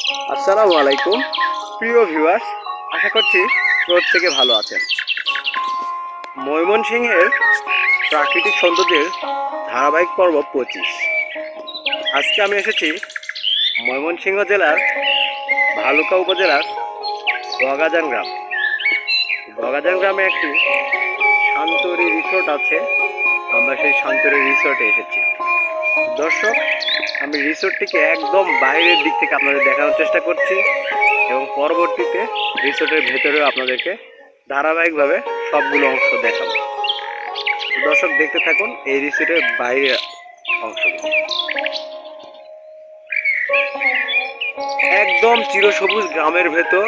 আসসালামু আলাইকুম প্রিয় ভিউয়ার্স, আশা করছি প্রত্যেকে ভালো আছেন। ময়মনসিংহের প্রাকৃতিক সৌন্দর্যের ধারাবাহিক পর্ব 25। আজকে আমি এসেছি ময়মনসিংহ জেলার ভালুকা উপজেলার বগাজান গ্রাম। বগাজান গ্রামে একটি শান্তরি রিসোর্ট আছে। আমরা সেই শান্তরি রিসোর্টে এসেছি। দর্শক, আমি রিসোর্টটিকে একদম বাইরের দিক থেকে আপনাদের দেখানোর চেষ্টা করছি এবং পরবর্তীতে রিসোর্টের ভেতরেও আপনাদেরকে ধারাবাহিকভাবে সবগুলো অংশ দেখাবো। দর্শক, দেখতে থাকুন এই রিসোর্টের বাইরের অংশগুলো। একদম চিরসবুজ গ্রামের ভেতর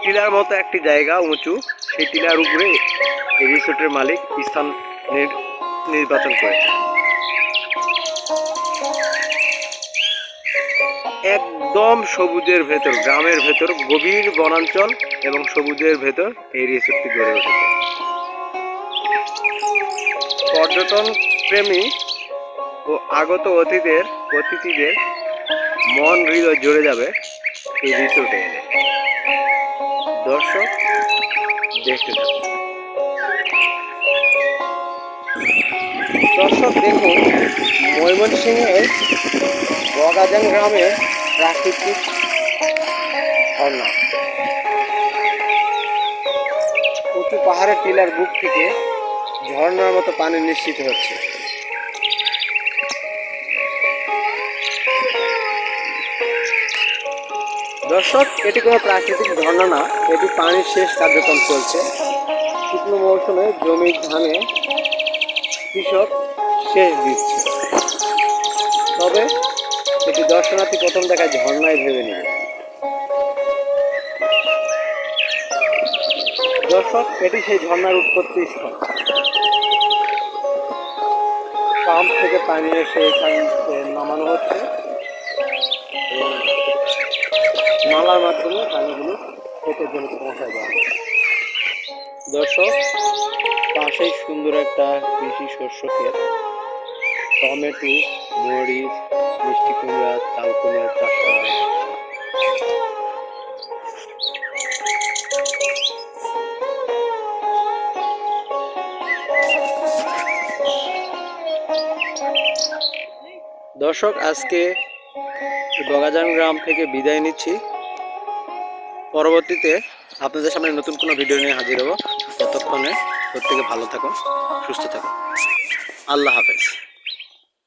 টিলার মতো একটি জায়গা উঁচু, সেই টিলার উপরে এই রিসোর্টের মালিক স্থান নির্বাচন করেছে। একদম সবুজের ভেতর, গ্রামের ভেতর গভীর বনাঞ্চল এবং সবুজের ভেতর এই রিসোর্টটি গড়ে উঠেছে। পর্যটন প্রেমী ও আগত অতিথিদের মন হৃদয় জুড়ে যাবে এই রিসোর্টে এলে। দর্শক, দেখতে থাকুন। দর্শক দেখুন, ময়মনসিংহের বগাজান গ্রামের প্রাকৃতিক ঝর্ণা। উঁচু পাহাড়ের টিলার বুক থেকে ঝর্ণার মতো পানি নিশ্চিত হচ্ছে। দর্শক, এটি কোনো প্রাকৃতিক ঝর্ণা না, এটি পানির শেষ কার্যক্রম চলছে। শুকনো মৌসুমে জমির ধানে কৃষক সেচ দিচ্ছে। তবে এটি দর্শনার্থী প্রথম দেখায় ঝর্ণায় ভেবে নেবে। দর্শক, এটি সেই ঝর্ণার উৎপত্তি স্থল। পাম্প থেকে পানি এসে এখানে নামানো হচ্ছে এবং নালার মাধ্যমে পানিগুলো ক্ষেতের জমিতে পৌঁছায় দেওয়া হচ্ছে। দর্শক, পাশেই সুন্দর একটা কৃষি শস্য ক্ষেত। টমেটো, মরিচ, মিষ্টি কুমড়া, চাল কুমড়া চাষ করা হয়েছে। দর্শক, আজকে বগাজান গ্রাম থেকে বিদায় নিচ্ছি। পরবর্তীতে আপনাদের সামনে নতুন কোনো ভিডিও নিয়ে হাজির হব। ততক্ষণে প্রত্যেকে ভালো থাকুন, সুস্থ থাকুন। আল্লাহ হাফেজ।